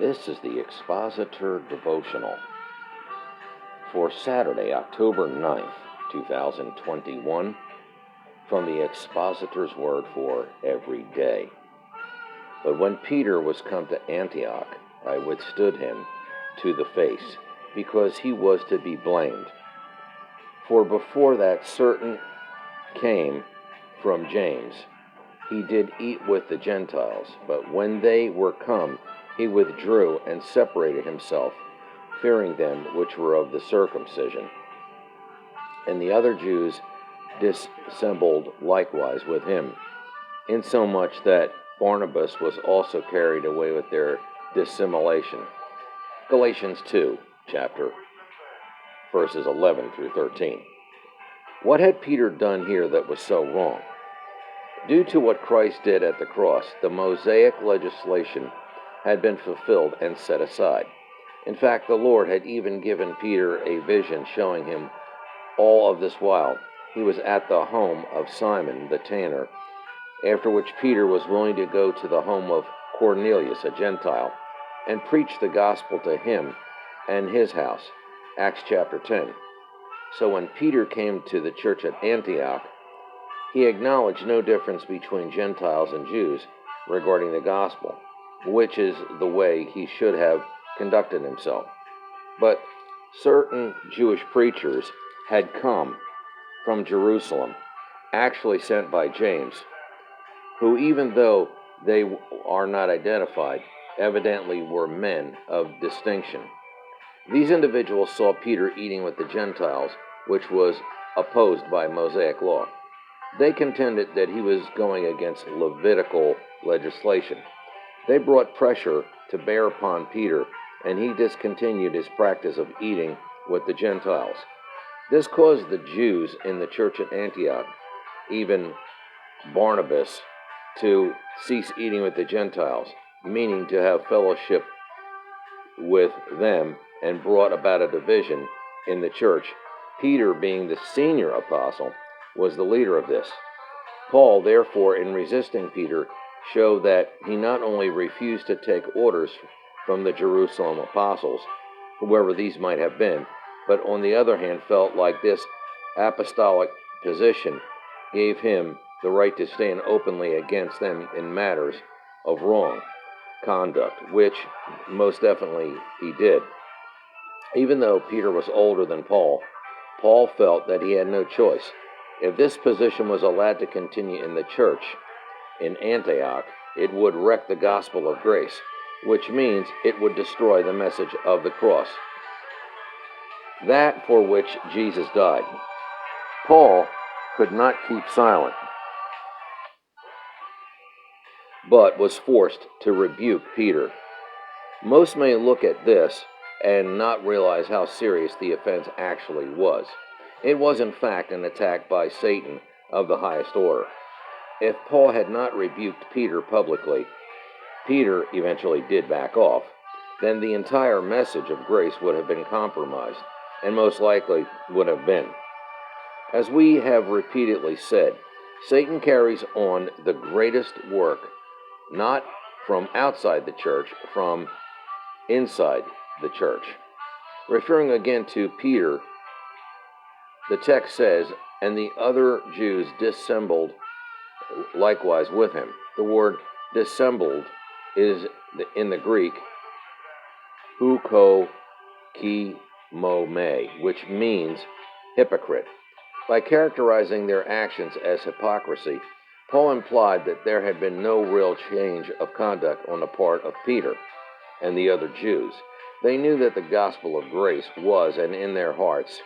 This is the Expositor Devotional for Saturday, October 9th, 2021, from the Expositor's Word for Every Day. But when Peter was come to Antioch, I withstood him to the face, because he was to be blamed. For before that certain came from James, he did eat with the Gentiles, but when they were come, he withdrew and separated himself, fearing them which were of the circumcision. And the other Jews dissembled likewise with him, insomuch that Barnabas was also carried away with their dissimulation. Galatians 2, chapter, verses 11 through 13. What had Peter done here that was so wrong? Due to what Christ did at the cross, the Mosaic legislation had been fulfilled and set aside. In fact, the Lord had even given Peter a vision showing him all of this while he was at the home of Simon the tanner, after which Peter was willing to go to the home of Cornelius, a Gentile, and preach the gospel to him and his house. Acts chapter 10. So when Peter came to the church at Antioch, he acknowledged no difference between Gentiles and Jews regarding the gospel, which is the way he should have conducted himself. But certain Jewish preachers had come from Jerusalem, actually sent by James, who, even though they are not identified, evidently were men of distinction. These individuals saw Peter eating with the Gentiles, which was opposed by Mosaic law. They contended that he was going against Levitical legislation. They brought pressure to bear upon Peter, and he discontinued his practice of eating with the Gentiles. This caused the Jews in the church at Antioch, even Barnabas, to cease eating with the Gentiles, meaning to have fellowship with them, and brought about a division in the church. Peter, being the senior apostle, was the leader of this. Paul, therefore, in resisting Peter, showed that he not only refused to take orders from the Jerusalem apostles, whoever these might have been, but on the other hand felt like this apostolic position gave him the right to stand openly against them in matters of wrong conduct, which most definitely he did. Even though Peter was older than Paul, Paul felt that he had no choice. If this position was allowed to continue in the church in Antioch, it would wreck the gospel of grace, which means it would destroy the message of the cross, that for which Jesus died. Paul could not keep silent, but was forced to rebuke Peter. Most may look at this and not realize how serious the offense actually was. It was, in fact, an attack by Satan of the highest order. If Paul had not rebuked Peter publicly, Peter eventually did back off, then the entire message of grace would have been compromised, and most likely would have been. As we have repeatedly said, Satan carries on the greatest work, not from outside the church, from inside the church. Referring again to Peter, the text says, and the other Jews dissembled likewise with him. The word dissembled is in the Greek hukokimome, which means hypocrite. By characterizing their actions as hypocrisy, Paul implied that there had been no real change of conduct on the part of Peter and the other Jews. They knew that the gospel of grace was, and in their hearts,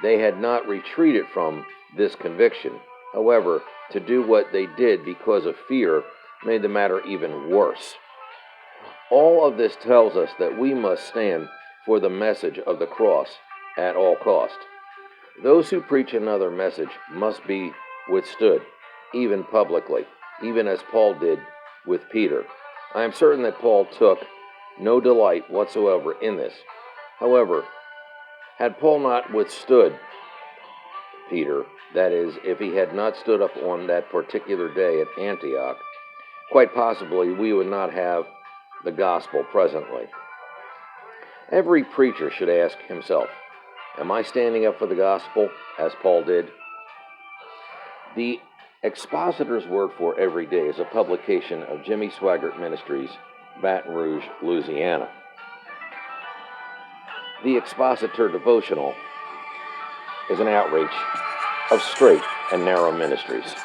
they had not retreated from this conviction. However, to do what they did because of fear made the matter even worse. All of this tells us that we must stand for the message of the cross at all cost. Those who preach another message must be withstood, even publicly, even as Paul did with Peter. I am certain that Paul took no delight whatsoever in this. However, had Paul not withstood Peter, that is, if he had not stood up on that particular day at Antioch, quite possibly we would not have the gospel presently. Every preacher should ask himself, am I standing up for the gospel as Paul did? The Expositors' Word for Every Day is a publication of Jimmy Swaggart Ministries, Baton Rouge, Louisiana. The Expositor Devotional is an outreach of Straight and Narrow Ministries.